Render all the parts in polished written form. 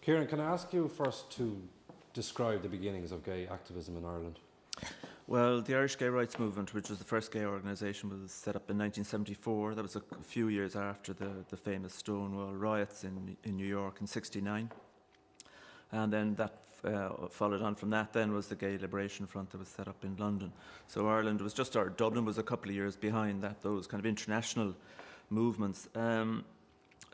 Kieran, can I ask you first to describe the beginnings of gay activism in Ireland? Well, the Irish Gay Rights Movement, which was the first gay organisation, was set up in 1974. That was a few years after the famous Stonewall riots in New York in '69. And then that followed on from that then was the Gay Liberation Front that was set up in London. So Ireland was just, or Dublin was a couple of years behind that, those kind of international movements.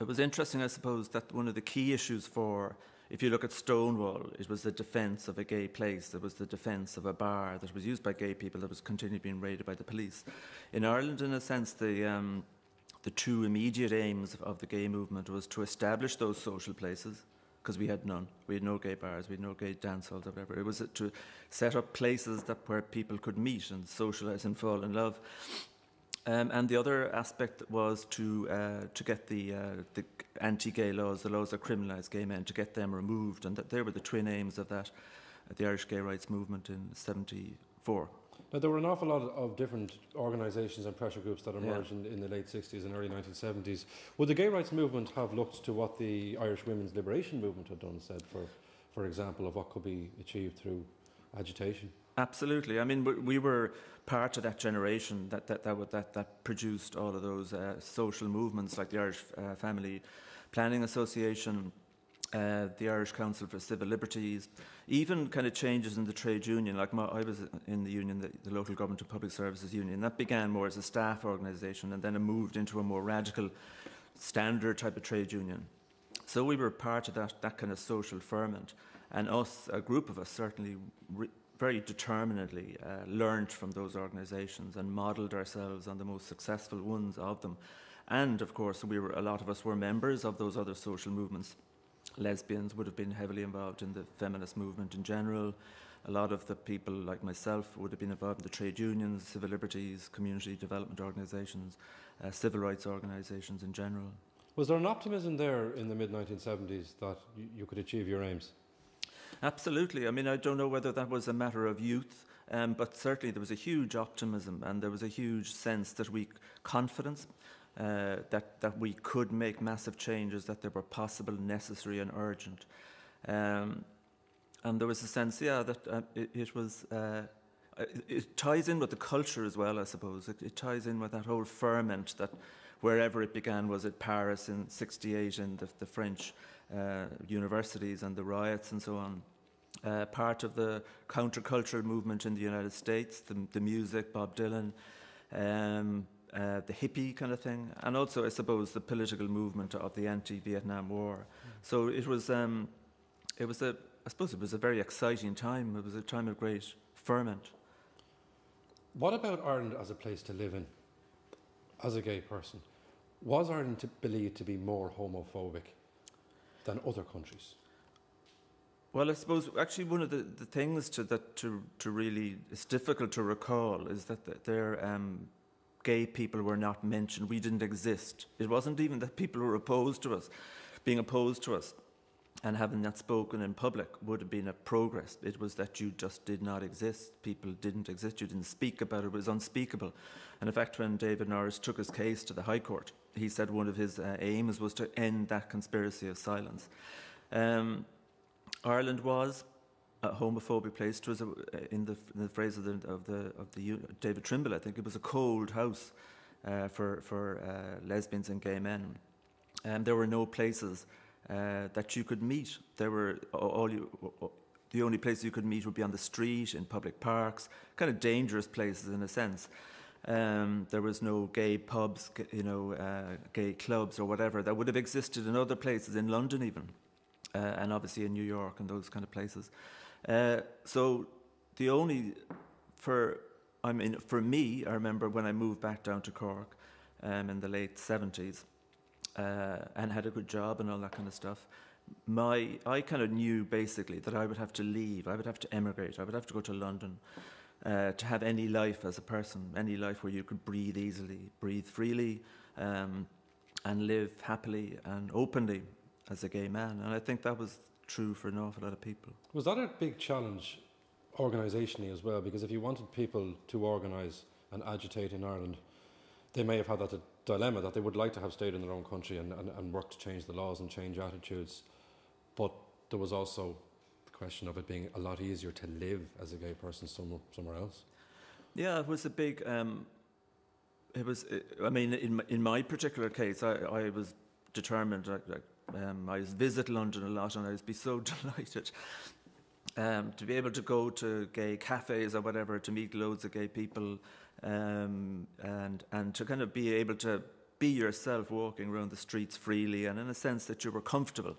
It was interesting, I suppose, that one of the key issues for, if you look at Stonewall, it was the defence of a gay place. It was the defence of a bar that was used by gay people that was continually being raided by the police. In Ireland, in a sense, the two immediate aims of the gay movement was to establish those social places, because we had none. We had no gay bars, we had no gay dance halls or whatever. It was to set up places where people could meet and socialise and fall in love. And the other aspect was to get the anti-gay laws, the laws that criminalise gay men, to get them removed. And they were the twin aims of that, the Irish Gay Rights Movement in '74. Now, there were an awful lot of different organisations and pressure groups that emerged in the late 60s and early 1970s. Would the gay rights movement have looked to what the Irish women's liberation movement had done, said, for example, of what could be achieved through agitation? Absolutely. I mean, we were part of that generation that produced all of those social movements, like the Irish Family Planning Association, the Irish Council for Civil Liberties, even kind of changes in the trade union. Like I was in the union, the Local Government and Public Services Union. That began more as a staff organisation, and then it moved into a more radical, standard type of trade union. So we were part of that kind of social ferment, and us, a group of us, certainly very determinedly learned from those organisations and modelled ourselves on the most successful ones of them. And of course, a lot of us were members of those other social movements. Lesbians would have been heavily involved in the feminist movement in general. A lot of the people like myself would have been involved in the trade unions, civil liberties, community development organisations, civil rights organisations in general. Was there an optimism there in the mid-1970s that you could achieve your aims? Absolutely. I mean, I don't know whether that was a matter of youth, but certainly there was a huge optimism and there was a huge sense that confidence that we could make massive changes, that they were possible, necessary and urgent. And there was a sense, that it was... it ties in with the culture as well, I suppose. It ties in with that whole ferment that wherever it began, was it Paris in '68 and the French universities and the riots and so on. Part of the countercultural movement in the United States, the music, Bob Dylan, the hippie kind of thing, and also, I suppose, the political movement of the anti-Vietnam War. So I suppose it was a very exciting time. It was a time of great ferment. What about Ireland as a place to live in, as a gay person? Was Ireland believed to be more homophobic than other countries? Well, I suppose actually one of the things to really, it's difficult to recall, is that gay people were not mentioned. We didn't exist. It wasn't even that people were being opposed to us and having that spoken in public would have been a progress. It was that you just did not exist. People didn't exist. You didn't speak about it. It was unspeakable. And in fact, when David Norris took his case to the High Court, he said one of his aims was to end that conspiracy of silence. Ireland was a homophobic place. It was, in the phrase of the David Trimble, I think, it was a cold house for lesbians and gay men. There were no places that you could meet. There were the only places you could meet would be on the street, in public parks, kind of dangerous places in a sense. There was no gay pubs, gay clubs or whatever that would have existed in other places, in London even, and obviously in New York and those kind of places. So for me, I remember when I moved back down to Cork in the late 70s, and had a good job and all that kind of stuff, I kind of knew basically that I would have to leave, I would have to emigrate, I would have to go to London to have any life as a person, any life where you could breathe easily, breathe freely, and live happily and openly as a gay man. And I think that was true for an awful lot of people. Was that a big challenge organisationally as well? Because if you wanted people to organise and agitate in Ireland, they may have had that dilemma that they would like to have stayed in their own country and work to change the laws and change attitudes, but there was also the question of it being a lot easier to live as a gay person somewhere else. Yeah, it was a big. It was. I mean, in my particular case, I was determined. I visit London a lot, and I'd be so delighted to be able to go to gay cafes or whatever, to meet loads of gay people, and to kind of be able to be yourself, walking around the streets freely, and in a sense that you were comfortable,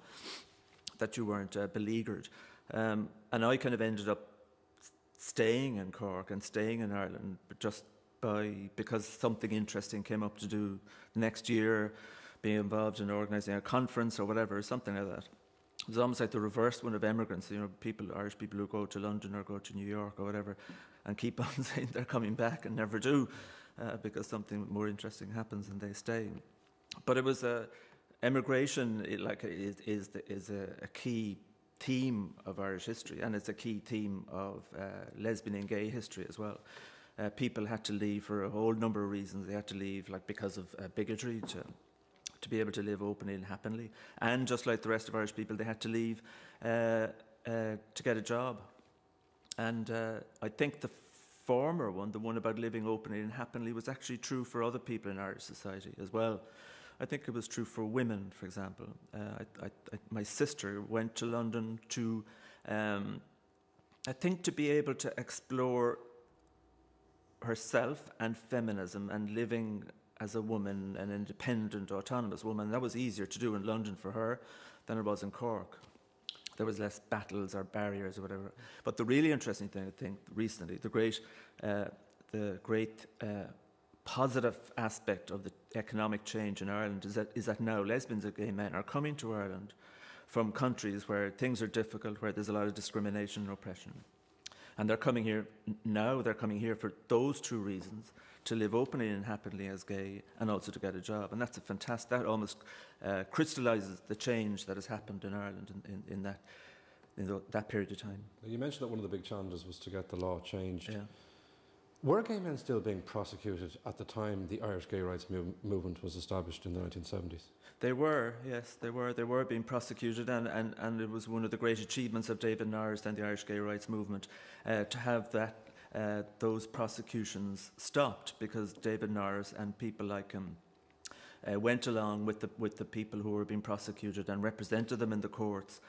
that you weren't beleaguered. And I kind of ended up staying in Cork and staying in Ireland just because something interesting came up to do the next year, being involved in organising a conference or whatever, something like that. It was almost like the reverse one of emigrants, Irish people who go to London or go to New York or whatever and keep on saying they're coming back and never do because something more interesting happens and they stay. But it was emigration is a key theme of Irish history, and it's a key theme of lesbian and gay history as well. People had to leave for a whole number of reasons. They had to leave because of bigotry to be able to live openly and happily. And just like the rest of Irish people, they had to leave to get a job. And I think the former one, the one about living openly and happily, was actually true for other people in Irish society as well. I think it was true for women, for example. My sister went to London to, I think, to be able to explore herself and feminism and living as a woman, an independent, autonomous woman. That was easier to do in London for her than it was in Cork. There was less battles or barriers or whatever. But the really interesting thing, I think, recently, the great positive aspect of the economic change in Ireland is that now lesbians and gay men are coming to Ireland from countries where things are difficult, where there's a lot of discrimination and oppression. And they're coming here now, they're coming here for those two reasons, to live openly and happily as gay and also to get a job. And that's a fantastic, that almost crystallises the change that has happened in Ireland in that period of time. You mentioned that one of the big challenges was to get the law changed. Yeah. Were gay men still being prosecuted at the time the Irish gay rights movement was established in the 1970s? They were, yes, they were being prosecuted, and it was one of the great achievements of David Norris and the Irish gay rights movement to have those prosecutions stopped, because David Norris and people like him went along with the people who were being prosecuted and represented them in the courts,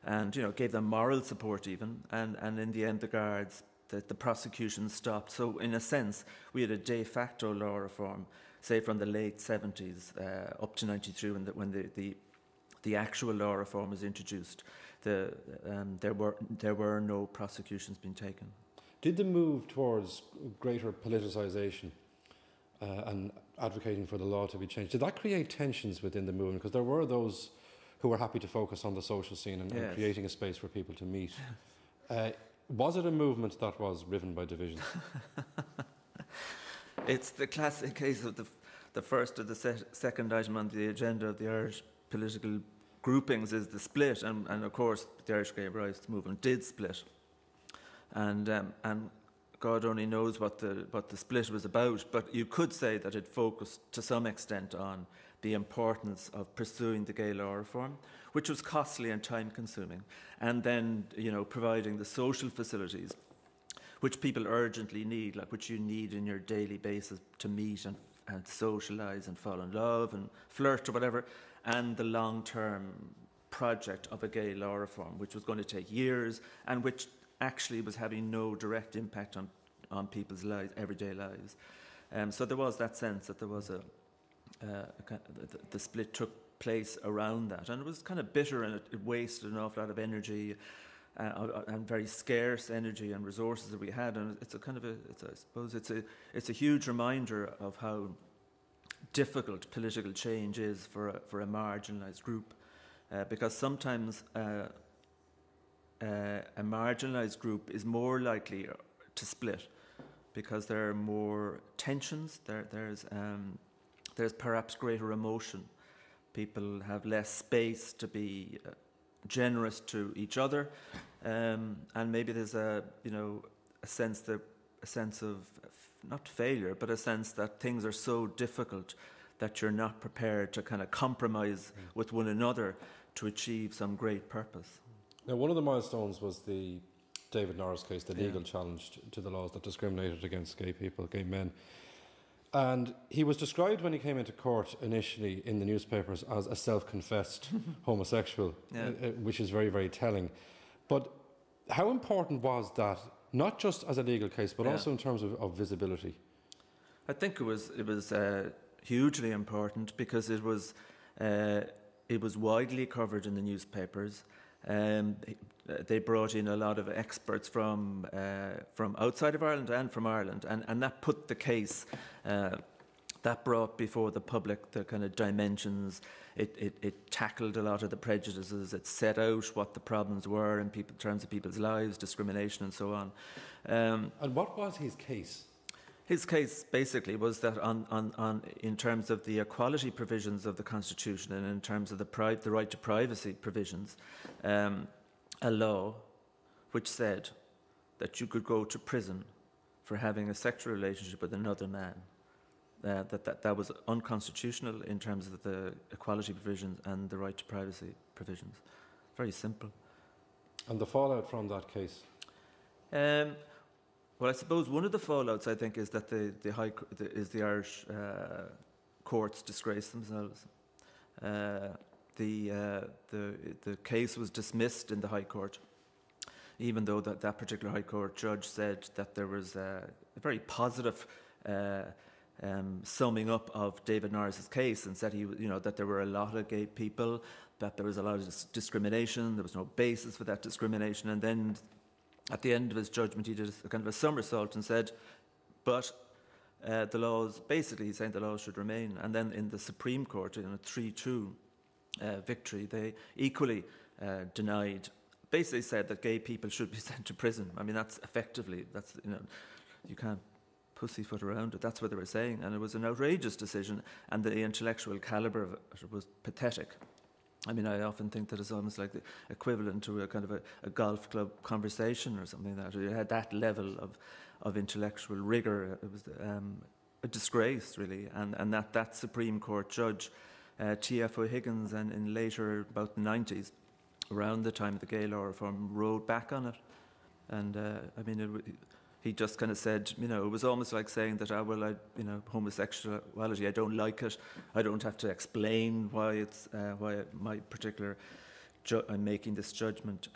and gave them moral support even, and in the end the guards. The prosecution stopped. So in a sense, we had a de facto law reform, say from the late 70s up to 93, when the actual law reform was introduced. There were no prosecutions being taken. Did the move towards greater politicisation and advocating for the law to be changed, did that create tensions within the movement? Because there were those who were happy to focus on the social scene and creating a space for people to meet. Was it a movement that was riven by division? It's the classic case of the first or the second item on the agenda of the Irish political groupings is the split, and of course the Irish gay rights movement did split, and God only knows what the split was about. But you could say that it focused to some extent on the importance of pursuing the gay law reform, which was costly and time-consuming, and then providing the social facilities which people urgently need, like which you need in your daily basis to meet and socialise and fall in love and flirt or whatever, and the long-term project of a gay law reform, which was going to take years and which actually was having no direct impact on people's lives, everyday lives. So there was that sense that there was the split took place around that, and it was kind of bitter, and it wasted an awful lot of energy and very scarce energy and resources that we had. And it's a huge reminder of how difficult political change is for a marginalised group, because sometimes a marginalised group is more likely to split because there are more tensions. There's perhaps greater emotion. People have less space to be generous to each other, and maybe there's a sense of not failure, but a sense that things are so difficult that you're not prepared to kind of compromise with one another to achieve some great purpose. Now, one of the milestones was the David Norris case, the Yeah. legal challenge to the laws that discriminated against gay people, gay men. And he was described when he came into court initially in the newspapers as a self-confessed homosexual, Yeah. which is very, very telling. But how important was that, not just as a legal case, but Yeah. also in terms of visibility? I think it was hugely important because it was widely covered in the newspapers. They brought in a lot of experts from outside of Ireland and from Ireland, and that put the case. That brought before the public the kind of dimensions. It tackled a lot of the prejudices. It set out what the problems were in terms of people's lives, discrimination, and so on. And what was his case? His case basically was that in terms of the equality provisions of the Constitution and in terms of the right to privacy provisions, a law which said that you could go to prison for having a sexual relationship with another man, that was unconstitutional in terms of the equality provisions and the right to privacy provisions. Very simple. And the fallout from that case? Well, I suppose one of the fallouts, I think, is that the Irish courts disgrace themselves. The case was dismissed in the High Court, even though that particular High Court judge said that there was a very positive summing up of David Norris's case, and said that there were a lot of gay people, that there was a lot of discrimination, there was no basis for that discrimination, and then at the end of his judgment, he did a kind of a somersault and said, but the laws, basically he's saying the laws should remain. And then in the Supreme Court, in a 3-2 victory, they equally denied, basically said that gay people should be sent to prison. I mean, that's effectively, you can't pussyfoot around it. That's what they were saying. And it was an outrageous decision, and the intellectual calibre of it was pathetic. I mean, I often think that it's almost like the equivalent to a kind of a golf club conversation or something like that. It had that level of intellectual rigour. It was a disgrace, really. And that Supreme Court judge, T.F. O'Higgins, and in later, about the 90s, around the time of the gay law reform, rode back on it. And, he just kind of said, it was almost like saying that, homosexuality, I don't like it. I don't have to explain why my particular I'm making this judgment.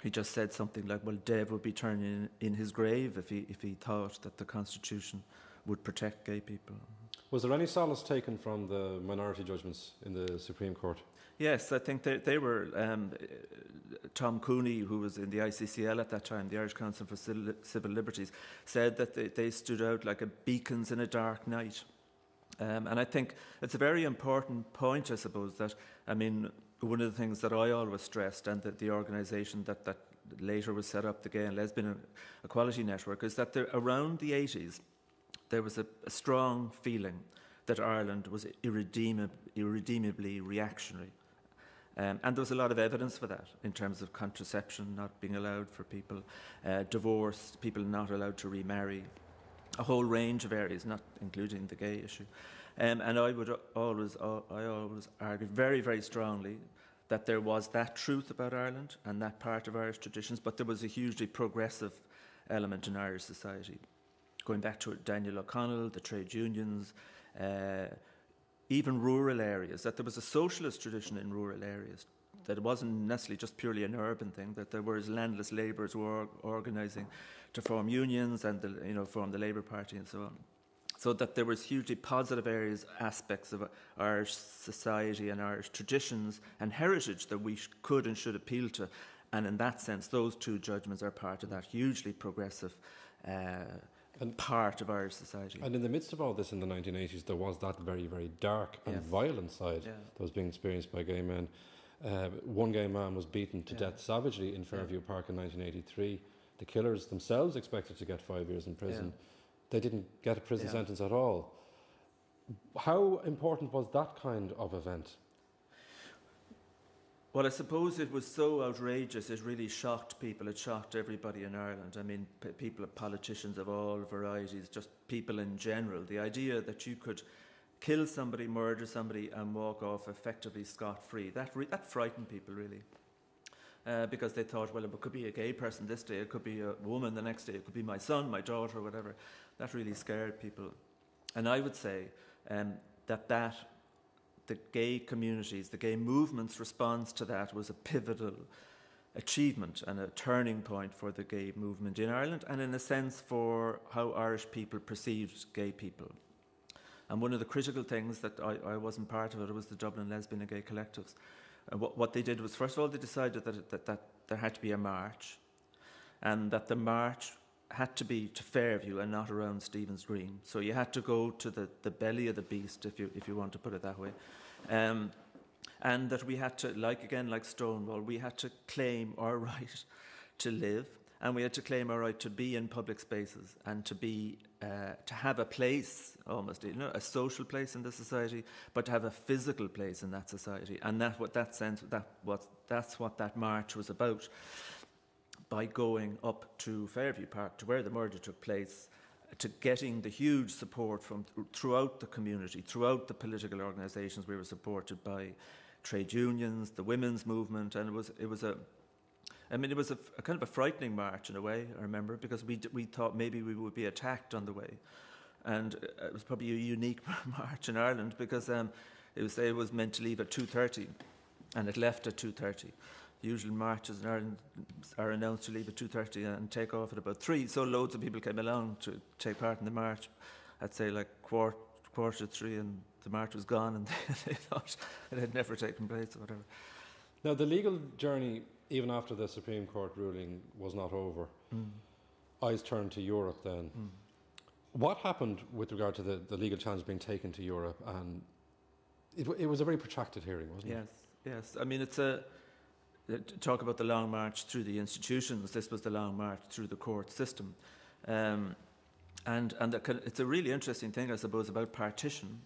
He just said something like, well, Dev would be turning in his grave if he thought that the Constitution would protect gay people. Was there any solace taken from the minority judgments in the Supreme Court? Yes, I think they were. Tom Cooney, who was in the ICCL at that time, the Irish Council for Civil Liberties, said that they stood out like beacons in a dark night. And I think it's a very important point, I suppose, that, one of the things that I always stressed, and that the organisation that later was set up, the Gay and Lesbian Equality Network, is that around the 80s, there was a strong feeling that Ireland was irredeemably reactionary. And there was a lot of evidence for that in terms of contraception not being allowed for people, divorce, people not allowed to remarry, a whole range of areas, not including the gay issue. And I always argue very, very strongly that there was that truth about Ireland and that part of Irish traditions, but there was a hugely progressive element in Irish society. Going back to Daniel O'Connell, the trade unions, even rural areas, that there was a socialist tradition in rural areas, that it wasn't necessarily just purely an urban thing, that there were landless labourers who were organising to form unions and form the Labour Party and so on. So that there was hugely positive aspects of Irish society and Irish traditions and heritage that we could and should appeal to. And in that sense, those two judgments are part of that hugely progressive part of Irish society. And in the midst of all this in the 1980s, there was that very, very dark and violent side that was being experienced by gay men. One gay man was beaten to death savagely in Fairview Park in 1983. The killers themselves expected to get 5 years in prison. They didn't get a prison sentence at all. How important was that kind of event? Well, I suppose it was so outrageous, it really shocked people. It shocked everybody in Ireland. I mean, politicians of all varieties, just people in general. The idea that you could kill somebody, murder somebody, and walk off effectively scot-free, that frightened people, really. because they thought, well, it could be a gay person this day, it could be a woman the next day, it could be my son, my daughter, whatever. That really scared people. And I would say that the gay communities, the gay movement's response to that was a pivotal achievement and a turning point for the gay movement in Ireland, and in a sense for how Irish people perceived gay people. And one of the critical things that I wasn't part of it was the Dublin Lesbian and Gay Collectives. What they did was, first of all, they decided that there had to be a march, and that the march had to be to Fairview and not around Stephen's Green. So you had to go to the belly of the beast, if you want to put it that way. And that we had to, like Stonewall, we had to claim our right to live, and we had to claim our right to be in public spaces and to have a place, almost, a social place in the society, but to have a physical place in that society. And that's what that march was about. By going up to Fairview Park, to where the murder took place, to getting the huge support from throughout the community, throughout the political organisations. We were supported by trade unions, the women's movement, and it was a kind of a frightening march in a way, I remember, because we thought maybe we would be attacked on the way. And it was probably a unique march in Ireland, because it was meant to leave at 2:30, and it left at 2:30. Usual marches in Ireland are announced to leave at 2:30 and take off at about 3. So loads of people came along to take part in the march. I'd say like quarter to 3, and the march was gone, and they thought it had never taken place or whatever. Now, the legal journey, even after the Supreme Court ruling, was not over. Eyes turned to Europe then. What happened with regard to the legal challenge being taken to Europe? And it was a very protracted hearing, wasn't it? Yes. I mean, talk about the long march through the institutions. This was the long march through the court system. And it's a really interesting thing, I suppose, about partition,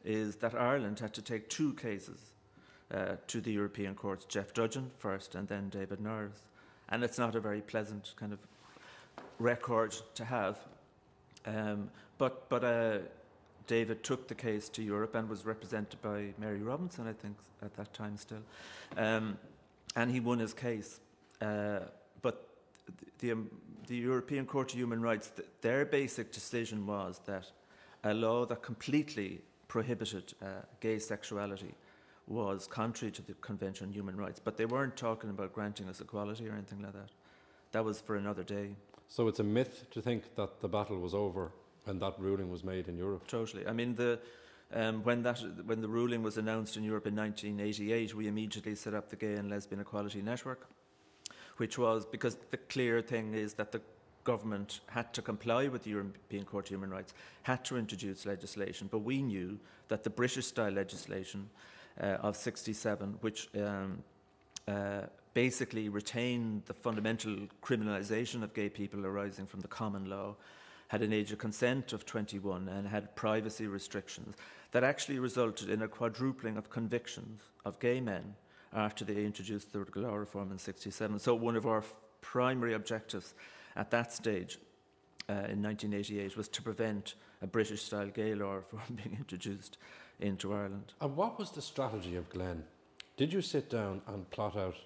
is that Ireland had to take 2 cases to the European courts, Jeff Dudgeon first and then David Norris. And it's not a very pleasant kind of record to have. But David took the case to Europe and was represented by Mary Robinson, I think, at that time still. And he won his case. But the European Court of Human Rights, their basic decision was that a law that completely prohibited gay sexuality was contrary to the Convention on Human Rights. But they weren't talking about granting us equality or anything like that. That was for another day. So it's a myth to think that the battle was over when that ruling was made in Europe? Totally. I mean, when the ruling was announced in Europe in 1988, we immediately set up the Gay and Lesbian Equality Network, which was because the clear thing is that the government had to comply with the European Court of Human Rights, had to introduce legislation, but we knew that the British-style legislation of 67, which basically retained the fundamental criminalisation of gay people arising from the common law, had an age of consent of 21 and had privacy restrictions that actually resulted in a quadrupling of convictions of gay men after they introduced the law reform in 67. So one of our primary objectives at that stage in 1988 was to prevent a British-style gay law reform being introduced into Ireland. And what was the strategy of Glen? Did you sit down and plot out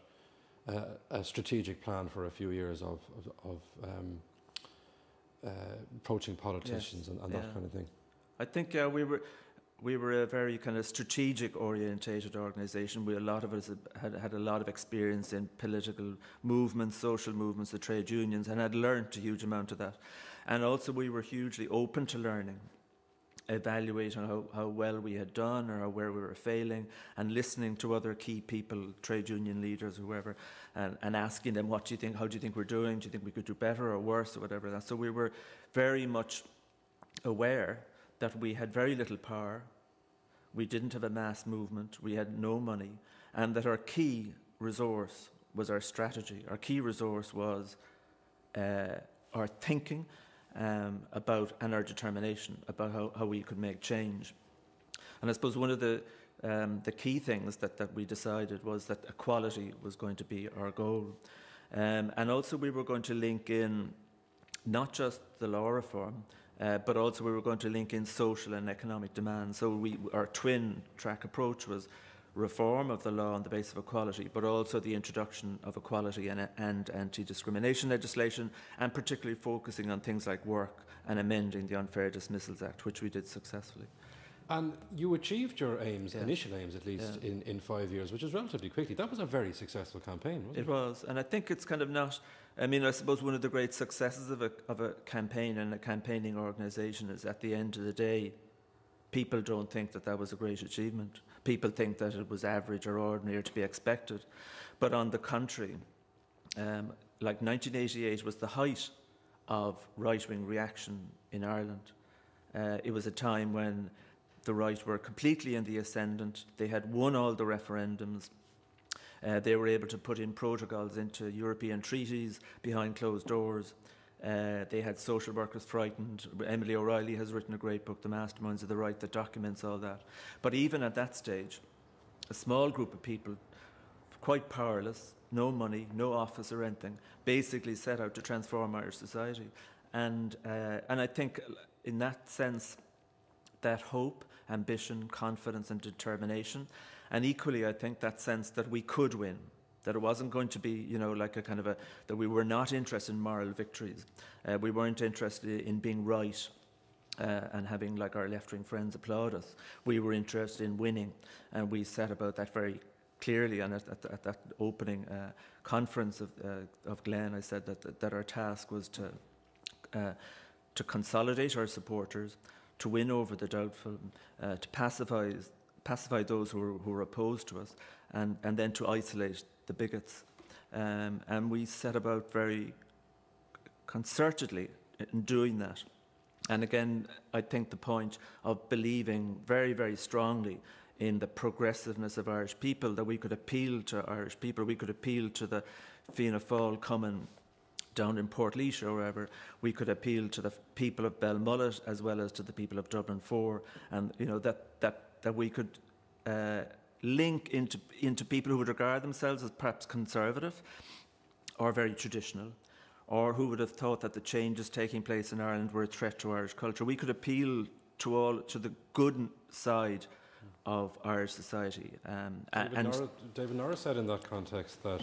a strategic plan for a few years of approaching politicians and that kind of thing? I think we were a very kind of strategic orientated organisation. A lot of us had a lot of experience in political movements, social movements, the trade unions, and had learnt a huge amount of that. And also we were hugely open to learning, evaluating how well we had done or where we were failing, and listening to other key people, trade union leaders, whoever, and asking them, what do you think, how do you think we're doing? Do you think we could do better or worse or whatever? So we were very much aware that we had very little power, we didn't have a mass movement, we had no money, and that our key resource was our strategy. Our key resource was our thinking about, and our determination about how we could make change. And I suppose one of the key things that we decided was that equality was going to be our goal. And also we were going to link in not just the law reform, but also we were going to link in social and economic demand. So our twin track approach was reform of the law on the basis of equality, but also the introduction of equality and anti-discrimination legislation, and particularly focusing on things like work and amending the Unfair Dismissals Act, which we did successfully. And you achieved your aims, initial aims at least, in 5 years, which is relatively quickly. That was a very successful campaign, wasn't it? It was, and I think it's kind of not, I mean, I suppose one of the great successes of a campaign and a campaigning organisation is at the end of the day, people don't think that was a great achievement. People think that it was average or ordinary or to be expected. But on the contrary, like 1988 was the height of right-wing reaction in Ireland. It was a time when the right were completely in the ascendant. They had won all the referendums. They were able to put in protocols into European treaties behind closed doors. They had social workers frightened. Emily O'Reilly has written a great book, The Masterminds of the Right, that documents all that. But even at that stage, a small group of people, quite powerless, no money, no office or anything, basically set out to transform Irish society. And I think in that sense, that hope, ambition, confidence and determination, and equally I think that sense that we could win, that it wasn't going to be, like a kind of that we were not interested in moral victories. We weren't interested in being right and having like our left-wing friends applaud us. We were interested in winning, and we set about that very clearly. And at that opening conference of Glen, I said that our task was to consolidate our supporters, to win over the doubtful, to pacify those who were opposed to us, and then to isolate the bigots. And we set about very concertedly in doing that. And again, I think the point of believing very, very strongly in the progressiveness of Irish people, that we could appeal to Irish people, we could appeal to the Fianna Fáil coming down in Portlaoise or wherever, we could appeal to the people of Belmullet as well as to the people of Dublin 4, and that we could link into people who would regard themselves as perhaps conservative or very traditional, or who would have thought that the changes taking place in Ireland were a threat to Irish culture. We could appeal to the good side of Irish society. David Norris said in that context that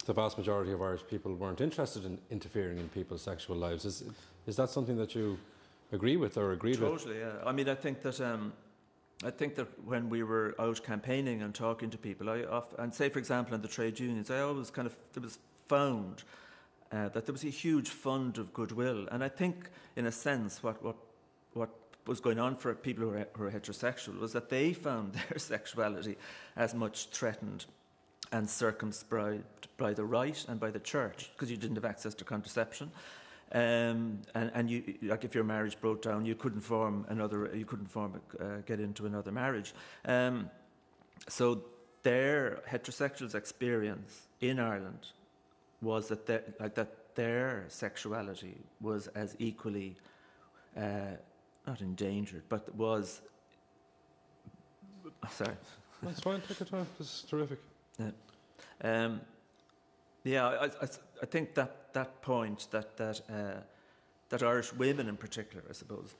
the vast majority of Irish people weren't interested in interfering in people's sexual lives. Is that something that you agree with or agreed with? Totally, yeah. I mean, I think that when we were out campaigning and talking to people, and say, for example, in the trade unions, I always there was found that there was a huge fund of goodwill. And I think, in a sense, what was going on for people who are heterosexual was that they found their sexuality as much threatened and circumscribed by the right and by the church, because you didn't have access to contraception. And you, like, if your marriage broke down, you couldn't get into another marriage. So their heterosexuals' experience in Ireland was that their sexuality was as equally not endangered, but was. Sorry. That's fine. Take your time. This is terrific. I think that point that Irish women in particular, I suppose.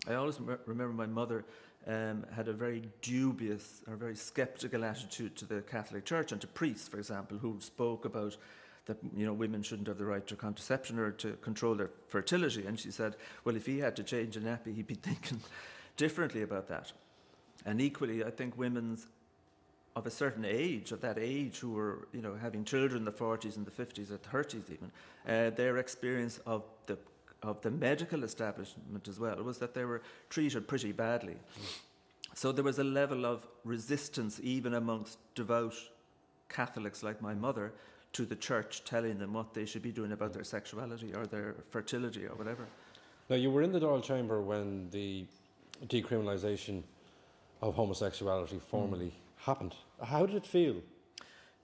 I always remember my mother had a very dubious or very sceptical attitude to the Catholic Church and to priests, for example, who spoke about that women shouldn't have the right to contraception or to control their fertility. And she said, well, if he had to change a nappy, he'd be thinking differently about that. And equally, I think women's of a certain age, of that age, who were having children in the 40s and the 50s or 30s even, their experience of the medical establishment as well was that they were treated pretty badly. So there was a level of resistance even amongst devout Catholics like my mother to the church telling them what they should be doing about their sexuality or their fertility or whatever. Now, you were in the Dáil Chamber when the decriminalisation of homosexuality formally happened. How did it feel?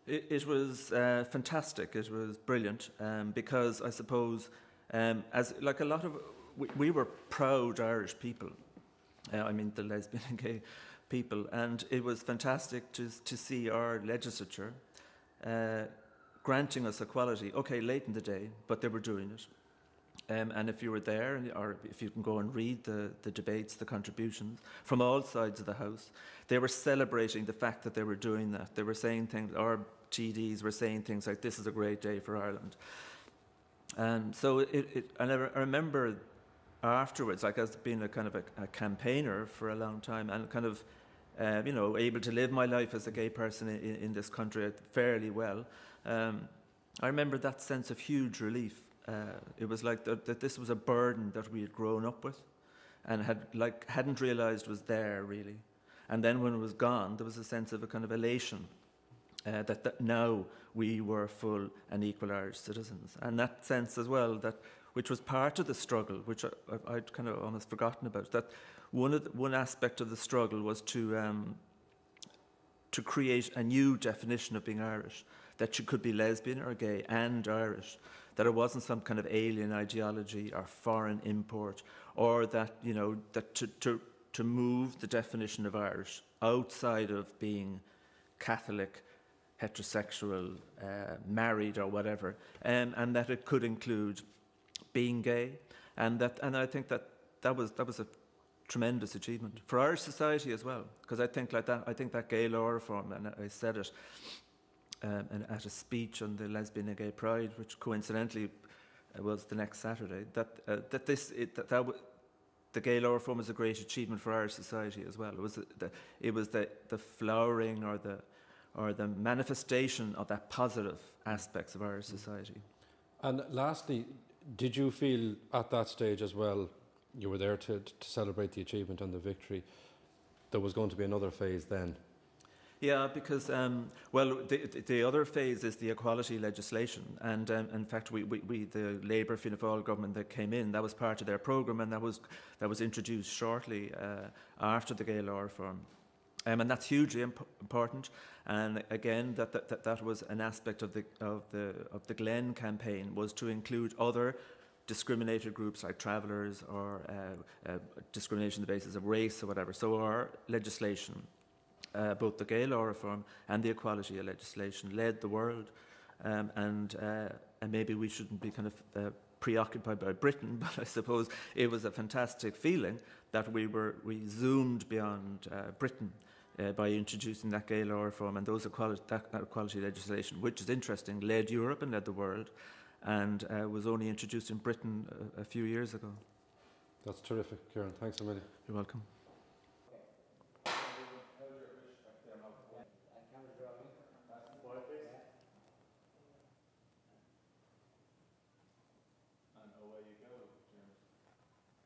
It was fantastic. It was brilliant because I suppose, as like a lot of, we were proud Irish people. I mean, the lesbian and gay people, and it was fantastic to see our legislature granting us equality. Okay, late in the day, but they were doing it. And if you were there, or if you can go and read the debates, the contributions from all sides of the House, they were celebrating the fact that they were doing that. They were saying things, our TDs were saying things like, "This is a great day for Ireland." And so and I remember afterwards, like as being a kind of a campaigner for a long time, and kind of, able to live my life as a gay person in this country fairly well. I remember that sense of huge relief. It was like that this was a burden that we had grown up with, and hadn't realised was there really. And then when it was gone, there was a sense of a kind of elation that now we were full and equal Irish citizens, and that sense as well which was part of the struggle, which I'd kind of almost forgotten about. That one aspect of the struggle was to create a new definition of being Irish, that you could be lesbian or gay and Irish, that it wasn't some kind of alien ideology or foreign import, or that to move the definition of Irish outside of being Catholic, heterosexual, married or whatever, and that it could include being gay, and I think that was a tremendous achievement for Irish society as well, because I think that gay law reform, and I said it and at a speech on the Lesbian and Gay Pride, which coincidentally was the next Saturday, the gay law reform was a great achievement for Irish society as well. It was the flowering or the manifestation of that positive aspects of Irish society. And lastly, did you feel at that stage as well, you were there to celebrate the achievement and the victory, there was going to be another phase then? Yeah, because, the other phase is the equality legislation. And in fact, we the Labour Fianna Fáil government that came in, that was part of their programme, and that was introduced shortly after the gay law reform. And that's hugely important. And again, that was an aspect of the Glen campaign, was to include other discriminated groups like travellers or discrimination on the basis of race or whatever. So our legislation, both the gay law reform and the equality legislation, led the world. And maybe we shouldn't be kind of preoccupied by Britain, but I suppose it was a fantastic feeling that we zoomed beyond Britain by introducing that gay law reform and that equality legislation, which is interesting, led Europe and led the world, and was only introduced in Britain a few years ago. That's terrific, Kieran. Thanks a million. You're welcome.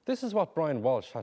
This is what Brian Walsh had